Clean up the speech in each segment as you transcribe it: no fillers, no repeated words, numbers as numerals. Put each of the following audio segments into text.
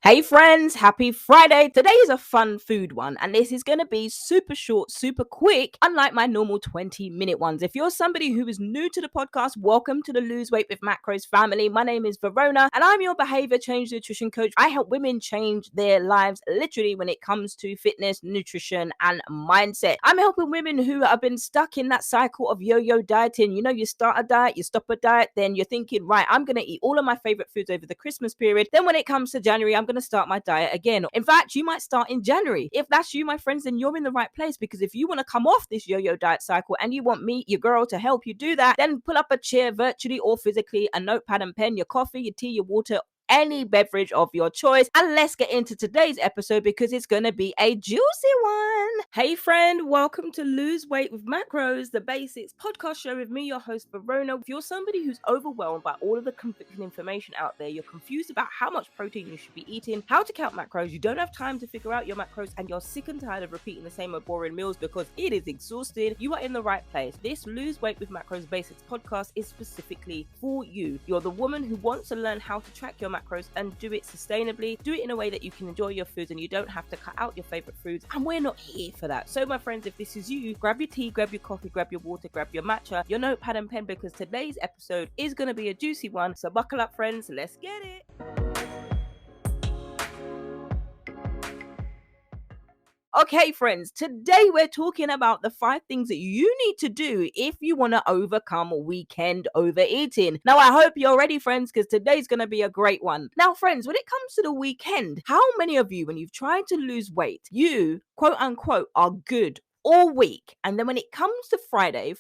Hey friends, happy Friday. Today is a fun food one, and this is going to be super short, super quick, unlike my normal 20-minute ones. If you're somebody who is new to the podcast, welcome to the Lose Weight with Macros family. My name is Verona, and I'm your behavior change nutrition coach. I help women change their lives literally when it comes to fitness, nutrition, and mindset. I'm helping women who have been stuck in that cycle of yo-yo dieting. You know, you start a diet, you stop a diet, then you're thinking, right, I'm going to eat all of my favorite foods over the Christmas period. Then when it comes to January, I'm going to start my diet again. In fact, you might start in January. If that's you, my friends, then you're in the right place, because if you want to come off this yo-yo diet cycle and you want me, your girl, to help you do that, then pull up a chair virtually or physically, a notepad and pen, your coffee, your tea, your water, any beverage of your choice, and let's get into today's episode because it's going to be a juicy one. Hey friend, welcome to Lose Weight with Macros, the basics podcast show with me, your host Verona. If you're somebody who's overwhelmed by all of the conflicting information out there, you're confused about how much protein you should be eating, how to count macros, you don't have time to figure out your macros, and you're sick and tired of repeating the same old boring meals because it is exhausting, you are in the right place. This Lose Weight with Macros basics podcast is specifically for you. You're the woman who wants to learn how to track your macros and do it sustainably, do it in a way that you can enjoy your foods and you don't have to cut out your favorite foods, and we're not here for that. So my friends, if this is you, grab your tea, grab your coffee, grab your water, grab your matcha, your notepad and pen, because today's episode is going to be a juicy one. So buckle up friends, let's get it. Okay, friends, today we're talking about the 5 things that you need to do if you want to overcome weekend overeating. Now, I hope you're ready, friends, because today's going to be a great one. Now, friends, when it comes to the weekend, how many of you, when you've tried to lose weight, you, quote unquote, are good all week, and then when it comes to Friday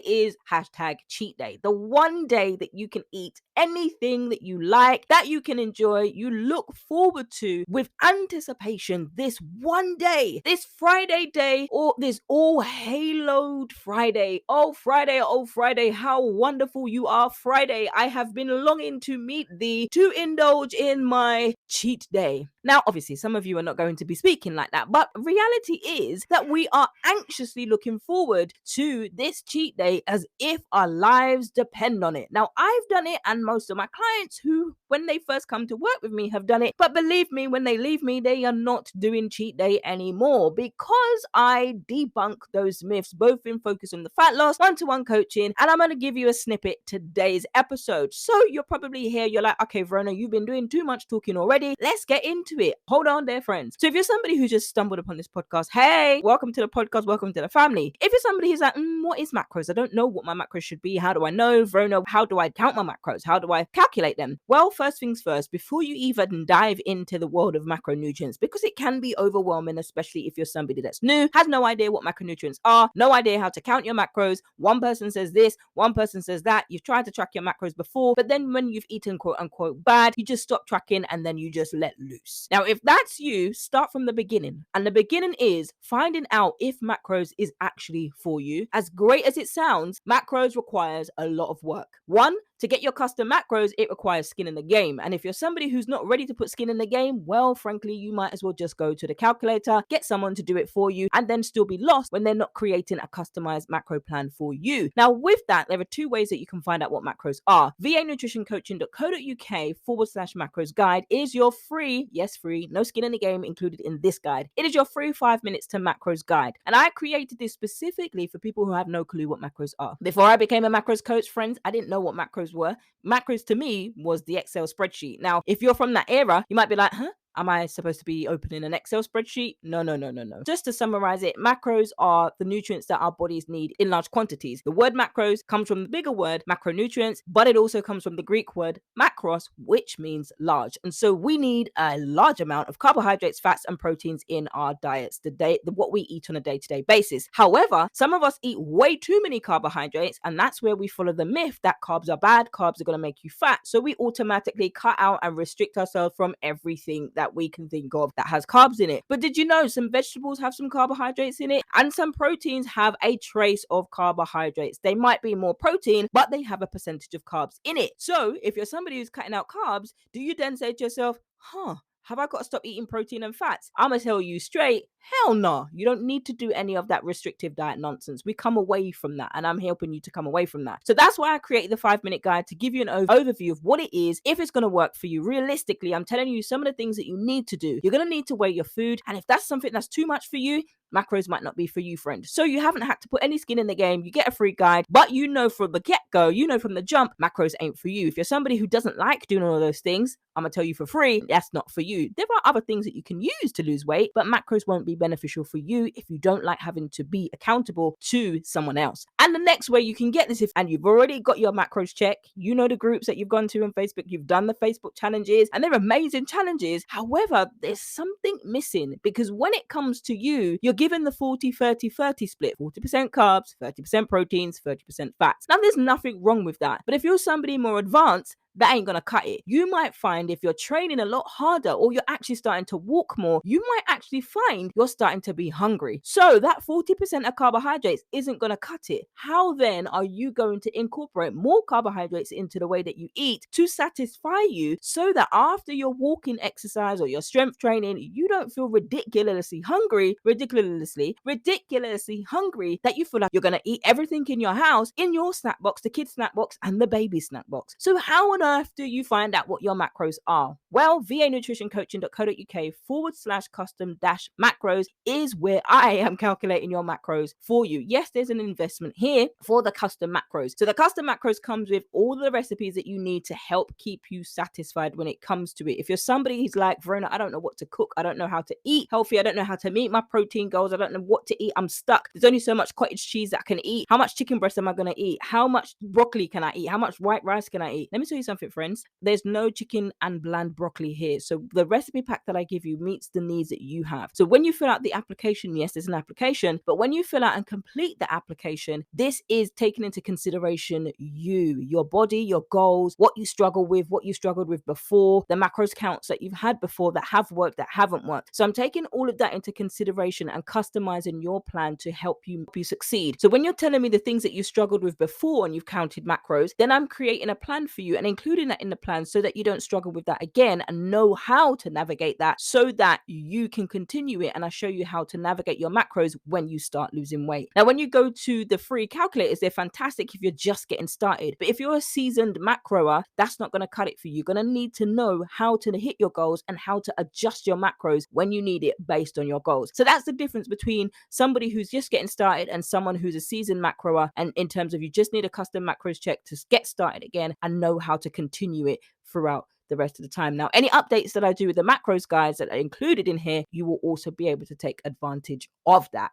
is hashtag cheat day, the one day that you can eat anything that you like, that you can enjoy, you look forward to with anticipation, this one day, this Friday day, or this all haloed Friday. Oh Friday, how wonderful you are, Friday. I have been longing to meet thee, to indulge in my cheat day. Now, obviously, some of you are not going to be speaking like that, but reality is that we are anxiously looking forward to this cheat day as if our lives depend on it. Now, I've done it, and most of my clients who, when they first come to work with me, have done it. But believe me, when they leave me, they are not doing cheat day anymore, because I debunk those myths, both in focus on the fat loss, one-to-one coaching, and I'm going to give you a snippet today's episode. So you're probably here, you're like, okay, Verona, you've been doing too much talking already. Let's get into it. Hold on there, friends. So if you're somebody who just stumbled upon this podcast, hey, welcome to the podcast, welcome to the family. If you're somebody who's like, what is macros? I don't know what my macros should be. How do I know? Verona, how do I count my macros? How do I calculate them? Well, first things first, before you even dive into the world of macronutrients, because it can be overwhelming, especially if you're somebody that's new, has no idea what macronutrients are, no idea how to count your macros. One person says this, one person says that. You've tried to track your macros before, but then when you've eaten quote unquote bad, you just stop tracking and then you just let loose. Now, if that's you, start from the beginning. And the beginning is finding out if macros is actually for you. As great as it sounds, macros requires a lot of work. One, to get your custom macros, it requires skin in the game. And if you're somebody who's not ready to put skin in the game, well, frankly, you might as well just go to the calculator, get someone to do it for you, and then still be lost when they're not creating a customized macro plan for you. Now, with that, there are 2 ways that you can find out what macros are. vanutritioncoaching.co.uk/macros guide is your free, yes, free, no skin in the game included in this guide. It is your free 5 minutes to macros guide. And I created this specifically for people who have no clue what macros are. Before I became a macros coach, friends, I didn't know what macros were. Macros to me was the Excel spreadsheet. Now, if you're from that era, you might be like, am I supposed to be opening an Excel spreadsheet? No. Just to summarize it, macros are the nutrients that our bodies need in large quantities. The word macros comes from the bigger word macronutrients, but it also comes from the Greek word macros, which means large. And so we need a large amount of carbohydrates, fats, and proteins in our diets, what we eat on a day-to-day basis. However, some of us eat way too many carbohydrates, and that's where we follow the myth that carbs are bad, carbs are going to make you fat. So we automatically cut out and restrict ourselves from everything that we can think of that has carbs in it. But did you know some vegetables have some carbohydrates in it, and some proteins have a trace of carbohydrates? They might be more protein, but they have a percentage of carbs in it. So if you're somebody who's cutting out carbs, do you then say to yourself, Have I got to stop eating protein and fats? I'm going to tell you straight, hell no. You don't need to do any of that restrictive diet nonsense. We come away from that, and I'm helping you to come away from that. So that's why I created the 5-minute guide, to give you an overview of what it is, if it's going to work for you. Realistically, I'm telling you some of the things that you need to do. You're going to need to weigh your food, and if that's something that's too much for you, macros might not be for you, friend. So you haven't had to put any skin in the game. You get a free guide, but you know from the get-go, you know from the jump, macros ain't for you. If you're somebody who doesn't like doing all of those things, I'm gonna tell you for free, that's not for you. There are other things that you can use to lose weight, but macros won't be beneficial for you if you don't like having to be accountable to someone else. And the next way you can get this, and you've already got your macros check, you know the groups that you've gone to on Facebook, you've done the Facebook challenges, and they're amazing challenges. However, there's something missing, because when it comes to you, you're given the 40-30-30 split, 40% carbs, 30% proteins, 30% fats. Now, there's nothing wrong with that. But if you're somebody more advanced, that ain't gonna cut it. You might find if you're training a lot harder, or you're actually starting to walk more, you might actually find you're starting to be hungry. So that 40% of carbohydrates isn't gonna cut it. How then are you going to incorporate more carbohydrates into the way that you eat to satisfy you, so that after your walking exercise or your strength training, you don't feel ridiculously hungry, that you feel like you're gonna eat everything in your house, in your snack box, the kids' snack box, and the baby snack box. So how on earth do you find out what your macros are? Well, vanutritioncoaching.co.uk/custom-macros is where I am calculating your macros for you. Yes, there's an investment here for the custom macros. So the custom macros comes with all the recipes that you need to help keep you satisfied when it comes to it. If you're somebody who's like, Verona, I don't know what to cook, I don't know how to eat healthy, I don't know how to meet my protein goals, I don't know what to eat, I'm stuck. There's only so much cottage cheese that I can eat. How much chicken breast am I going to eat? How much broccoli can I eat? How much white rice can I eat? Let me tell you something, friends. There's no chicken and bland broccoli here. So the recipe pack that I give you meets the needs that you have. So when you fill out the application, yes, there's an application, but when you fill out and complete the application, this is taking into consideration you, your body, your goals, what you struggle with, what you struggled with before, the macros counts that you've had before that have worked, that haven't worked. So I'm taking all of that into consideration and customizing your plan to help you succeed. So when you're telling me the things that you struggled with before and you've counted macros, then I'm creating a plan for you and including that in the plan so that you don't struggle with that again, and know how to navigate that so that you can continue it. And I show you how to navigate your macros when you start losing weight. Now, when you go to the free calculators, they're fantastic if you're just getting started. But if you're a seasoned macroer, that's not going to cut it for you. You're going to need to know how to hit your goals and how to adjust your macros when you need it based on your goals. So that's the difference between somebody who's just getting started and someone who's a seasoned macroer. And in terms of, you just need a custom macros check to get started again and know how to continue it throughout the rest of the time. Now, any updates that I do with the macros guides that are included in here, you will also be able to take advantage of that.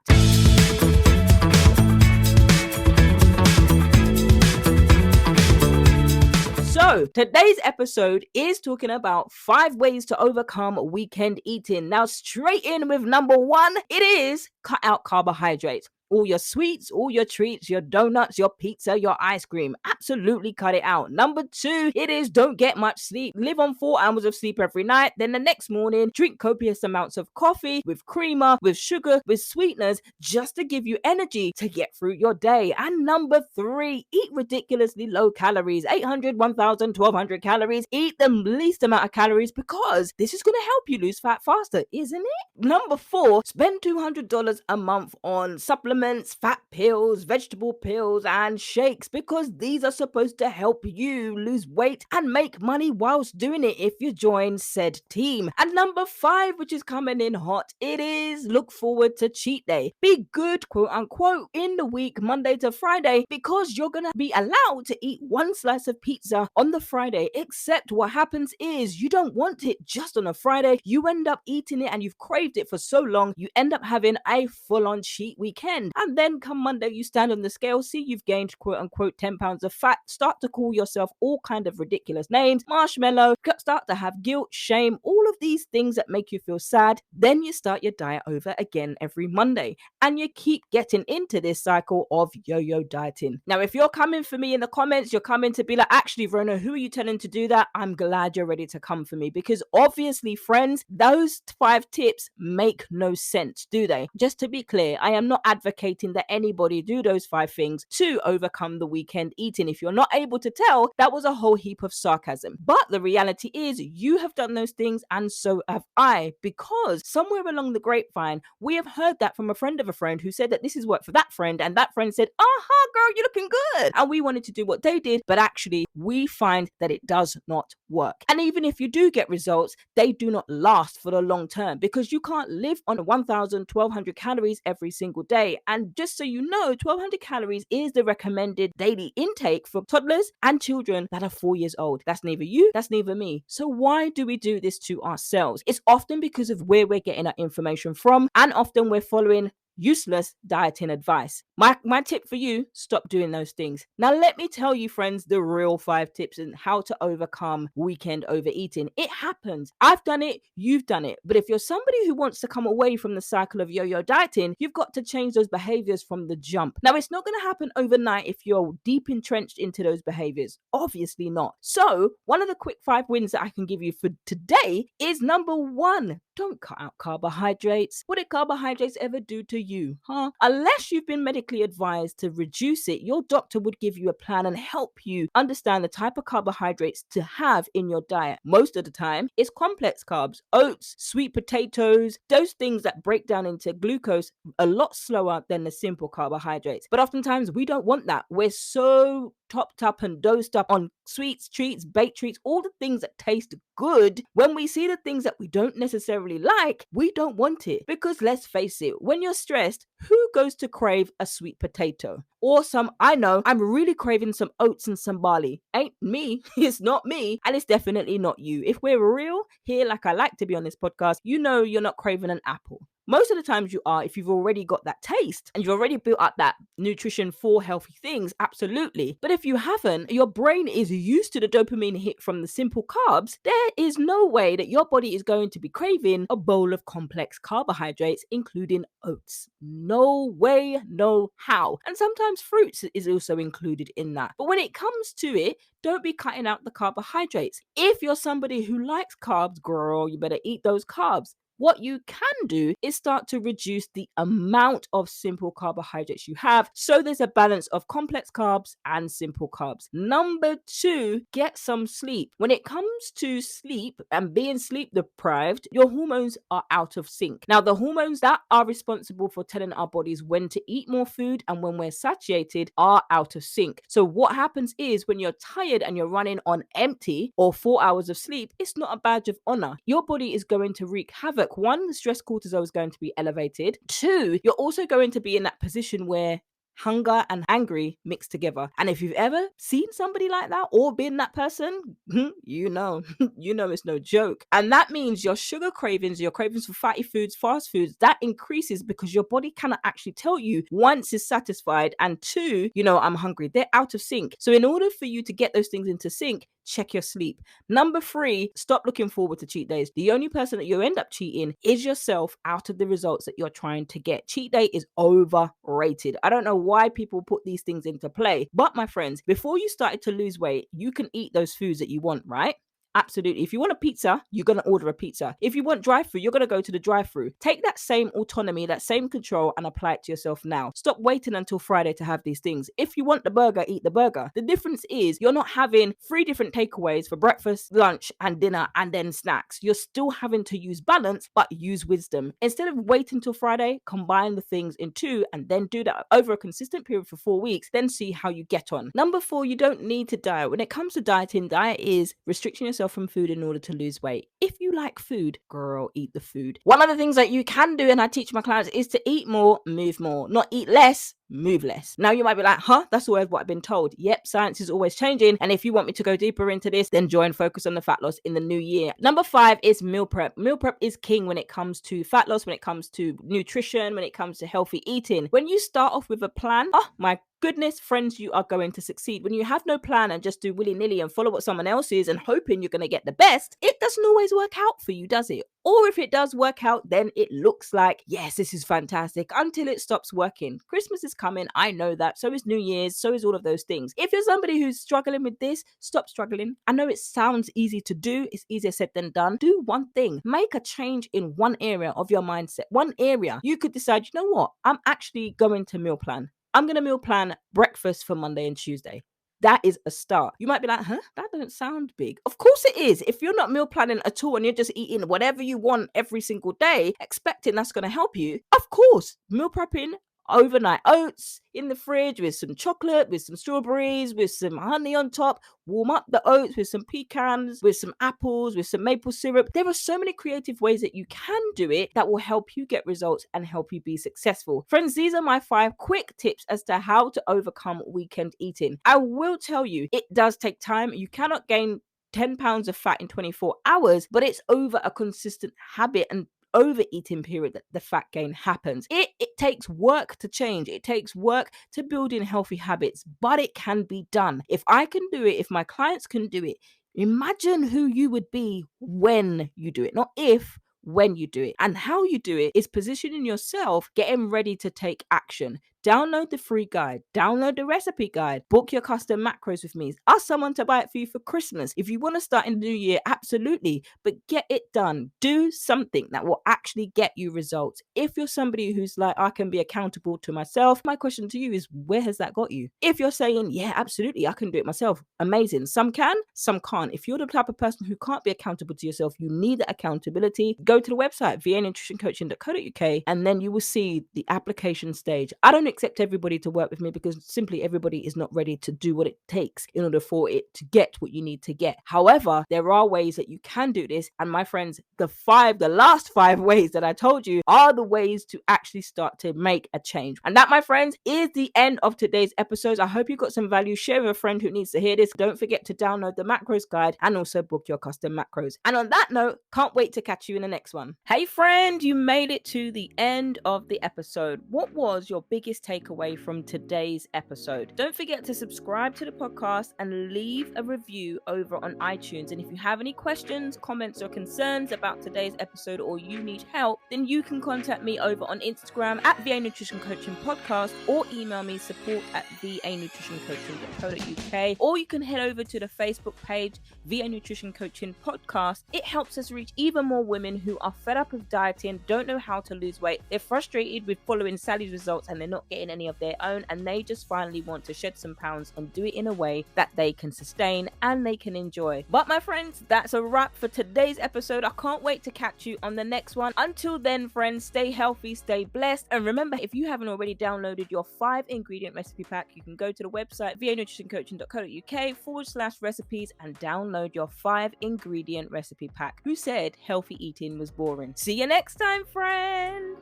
So today's episode is talking about 5 ways to overcome weekend eating. Now, straight in with number 1, it is cut out carbohydrates. All your sweets, all your treats, your donuts, your pizza, your ice cream. Absolutely cut it out. Number 2, it is don't get much sleep. Live on 4 hours of sleep every night. Then the next morning, drink copious amounts of coffee with creamer, with sugar, with sweeteners, just to give you energy to get through your day. And number 3, eat ridiculously low calories. 800, 1000, 1200 calories. Eat the least amount of calories, because this is going to help you lose fat faster, isn't it? Number 4, spend $200 a month on supplements, fat pills, vegetable pills, and shakes, because these are supposed to help you lose weight and make money whilst doing it if you join said team. And number 5, which is coming in hot, it is look forward to cheat day. Be good, quote unquote, in the week, Monday to Friday, because you're gonna be allowed to eat 1 slice of pizza on the Friday. Except what happens is you don't want it just on a Friday. You end up eating it and you've craved it for so long, you end up having a full-on cheat weekend. And then come Monday, you stand on the scale, see you've gained quote unquote 10 pounds of fat, start to call yourself all kind of ridiculous names, marshmallow, start to have guilt, shame, all of these things that make you feel sad. Then you start your diet over again every Monday, and you keep getting into this cycle of yo-yo dieting. Now, if you're coming for me in the comments, you're coming to be like, actually, Verona, who are you telling to do that? I'm glad you're ready to come for me, because obviously, friends, those 5 tips make no sense, do they? Just to be clear, I am not advocating advocating that anybody do those 5 things to overcome the weekend eating. If you're not able to tell, that was a whole heap of sarcasm. But the reality is, you have done those things, and so have I, because somewhere along the grapevine, we have heard that from a friend of a friend who said that this is work for that friend, and that friend said, "Aha, girl, you're looking good." And we wanted to do what they did, but actually, we find that it does not work. And even if you do get results, they do not last for the long term, because you can't live on 1,200 calories every single day. And just so you know, 1,200 calories is the recommended daily intake for toddlers and children that are 4 years old. That's neither you, that's neither me. So why do we do this to ourselves? It's often because of where we're getting our information from, and often we're following useless dieting advice. My tip for you, stop doing those things. Now, let me tell you, friends, the real 5 tips on how to overcome weekend overeating. It happens. I've done it, you've done it. But if you're somebody who wants to come away from the cycle of yo-yo dieting, you've got to change those behaviors from the jump. Now, it's not going to happen overnight if you're deep entrenched into those behaviors. Obviously not. So, one of the quick 5 wins that I can give you for today is number 1. Don't cut out carbohydrates. What did carbohydrates ever do to you, huh? Unless you've been medically advised to reduce it, your doctor would give you a plan and help you understand the type of carbohydrates to have in your diet. Most of the time, it's complex carbs, oats, sweet potatoes, those things that break down into glucose a lot slower than the simple carbohydrates. But oftentimes, we don't want that. We're so topped up and dosed up on sweets, treats, baked treats, all the things that taste good. When we see the things that we don't necessarily like, we don't want it. Because let's face it, when you're stressed, who goes to crave a sweet potato? Or I know, I'm really craving some oats and some barley. Ain't me. It's not me. And it's definitely not you. If we're real here, like I like to be on this podcast, you know you're not craving an apple. Most of the times you are, if you've already got that taste and you've already built up that nutrition for healthy things, absolutely. But if you haven't, your brain is used to the dopamine hit from the simple carbs, there is no way that your body is going to be craving a bowl of complex carbohydrates, including oats. No way, no how. And sometimes fruits is also included in that. But when it comes to it, don't be cutting out the carbohydrates. If you're somebody who likes carbs, girl, you better eat those carbs. What you can do is start to reduce the amount of simple carbohydrates you have, so there's a balance of complex carbs and simple carbs. Number 2, get some sleep. When it comes to sleep and being sleep deprived, your hormones are out of sync. Now, the hormones that are responsible for telling our bodies when to eat more food and when we're satiated are out of sync. So what happens is, when you're tired and you're running on empty or 4 hours of sleep, it's not a badge of honor. Your body is going to wreak havoc. 1, the stress cortisol is going to be elevated. 2, you're also going to be in that position where hunger and angry mixed together. And if you've ever seen somebody like that or been that person, you know it's no joke. And that means your sugar cravings, your cravings for fatty foods, fast foods, that increases because your body cannot actually tell you once it's satisfied and 2, I'm hungry. They're out of sync. So in order for you to get those things into sync, check your sleep. Number 3, stop looking forward to cheat days. The only person that you end up cheating is yourself out of the results that you're trying to get. Cheat day is overrated. I don't know why people put these things into play. But my friends, before you started to lose weight, you can eat those foods that you want, right? Absolutely. If you want a pizza, you're going to order a pizza. If you want drive-thru, you're going to go to the drive-thru. Take that same autonomy, that same control, and apply it to yourself now. Stop waiting until Friday to have these things. If you want the burger, eat the burger. The difference is you're not having 3 different takeaways for breakfast, lunch, and dinner, and then snacks. You're still having to use balance, but use wisdom. Instead of waiting till Friday, combine the things in 2 and then do that over a consistent period for 4 weeks, then see how you get on. Number 4, you don't need to diet. When it comes to dieting, diet is restricting yourself from food in order to lose weight. If you like food, girl, eat the food. One of the things that you can do, and I teach my clients, is to eat more, move more, not eat less, move less. Now you might be like, that's always what I've been told. Yep, science is always changing. And if you want me to go deeper into this, then join Focus on the Fat Loss in the new year. Number 5 is meal prep. Meal prep is king when it comes to fat loss, when it comes to nutrition, when it comes to healthy eating. When you start off with a plan, my goodness, friends, you are going to succeed. When you have no plan and just do willy-nilly and follow what someone else is and hoping you're going to get the best, it doesn't always work out for you, does it? Or if it does work out, then it looks like, yes, this is fantastic, until it stops working. Christmas is coming. I know that. So is New Year's. So is all of those things. If you're somebody who's struggling with this, stop struggling. I know it sounds easy to do. It's easier said than done. Do one thing. Make a change in one area of your mindset. One area. You could decide, you know what? I'm actually going to meal plan. I'm going to meal plan breakfast for Monday and Tuesday. That is a start. You might be like, huh? That doesn't sound big. Of course it is. If you're not meal planning at all and you're just eating whatever you want every single day, expecting that's going to help you, of course, meal prepping, overnight oats in the fridge with some chocolate, with some strawberries, with some honey on top, warm up the oats with some pecans, with some apples, with some maple syrup. There are so many creative ways that you can do it that will help you get results and help you be successful. Friends, these are my 5 quick tips as to how to overcome weekend eating. I will tell you, it does take time. You cannot gain 10 pounds of fat in 24 hours, but it's over a consistent habit and overeating period that the fat gain happens. It takes work to change. It takes work to build in healthy habits, but it can be done. If I can do it, if my clients can do it, imagine who you would be when you do it, not if, when you do it. And how you do it is positioning yourself, getting ready to take action. Download the free guide, download the recipe guide, book your custom macros with me. Ask someone to buy it for you for Christmas. If you want to start in the new year, absolutely, but get it done. Do something that will actually get you results. If you're somebody who's like, I can be accountable to myself, my question to you is, where has that got you? If you're saying, yeah, absolutely, I can do it myself, amazing. Some can, some can't. If you're the type of person who can't be accountable to yourself, you need that accountability, go to the website, vanutritioncoaching.co.uk, and then you will see the application stage. I don't accept everybody to work with me because simply everybody is not ready to do what it takes in order for it to get what you need to get. However, there are ways that you can do this. And my friends, the last 5 ways that I told you are the ways to actually start to make a change. And that, my friends, is the end of today's episodes. I hope you got some value. Share with a friend who needs to hear this. Don't forget to download the macros guide and also book your custom macros. And on that note, can't wait to catch you in the next one. Hey friend, you made it to the end of the episode. What was your biggest takeaway from today's episode? Don't forget to subscribe to the podcast and leave a review over on iTunes. And if you have any questions, comments, or concerns about today's episode, or you need help, then you can contact me over on Instagram at VA Nutrition Coaching Podcast, or email me support@vanutritioncoaching.co.uk, or you can head over to the Facebook page VA Nutrition Coaching Podcast. It helps us reach even more women who are fed up of dieting, don't know how to lose weight, they're frustrated with following Sally's results and they're not getting any of their own, and they just finally want to shed some pounds and do it in a way that they can sustain and they can enjoy. But my friends, that's a wrap for today's episode. I can't wait to catch you on the next one. Until then, friends, stay healthy, stay blessed, and remember, if you haven't already downloaded your 5-ingredient recipe pack, you can go to the website vanutritioncoaching.co.uk/recipes and download your 5-ingredient recipe pack. Who said healthy eating was boring? See you next time, friend.